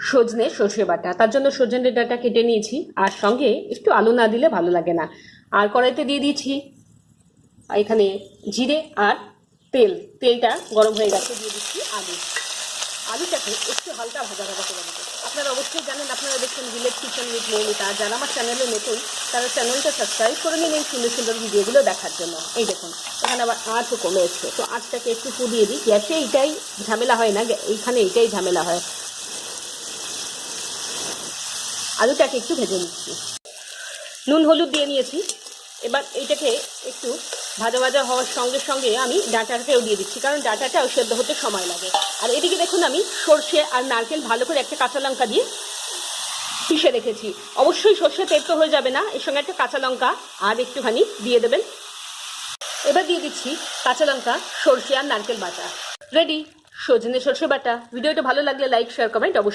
সজনে সর্ষে বাটা। তার জন্য সজনে ডাঁটা কেটে নিয়েছি, আর সঙ্গে একটু আলু না দিলে ভালো লাগে না। আর কড়াইতে দিয়ে দিয়েছি এখানে জিরে আর তেল। তেলটা গরম হয়ে গেছে, দিয়ে দিচ্ছি আলু। আলুটাকে একটু হালকা ভাজা ভাজা করে দেবো। আপনারা অবশ্যই জানেন, আপনারা দেখছেন ভিলেজ কিচেন উইথ মৌমিতা। যারা আমার চ্যানেলে নতুন তারা চ্যানেলটা সাবস্ক্রাইব করে নিন এই সুন্দর সুন্দর ভিডিওগুলো দেখার জন্য। এই দেখুন এখানে আবার আঁচও কমে এসছে, তো আঁচটাকে একটু পুড়িয়ে দিই। গ্যাসে এইটাই ঝামেলা হয় না, এইখানে এইটাই ঝামেলা হয়। আলুটাকে একটু ভেজে নিচ্ছি, নুন হলুদ দিয়ে নিয়েছি। এবার এইটাকে একটু ভাজা ভাজা হওয়ার সঙ্গে সঙ্গে আমি ডাঁটাটাও দিয়ে দিচ্ছি, কারণ ডাঁটাটাও সেদ্ধ হতে সময় লাগে। আর এদিকে দেখুন আমি সর্ষে আর নারকেল ভালো করে একটা কাঁচা লঙ্কা দিয়ে পিষে রেখেছি। অবশ্যই সর্ষে তেতো হয়ে যাবে না, এর সঙ্গে একটা কাঁচা লঙ্কা আর একটুখানি দিয়ে দেবেন। এবার দিয়ে দিচ্ছি কাঁচা লঙ্কা, সর্ষে আর নারকেল বাটা। রেডি সজনে সর্ষে বাটা। ভিডিওটা ভালো লাগলে লাইক শেয়ার কমেন্ট অবশ্যই।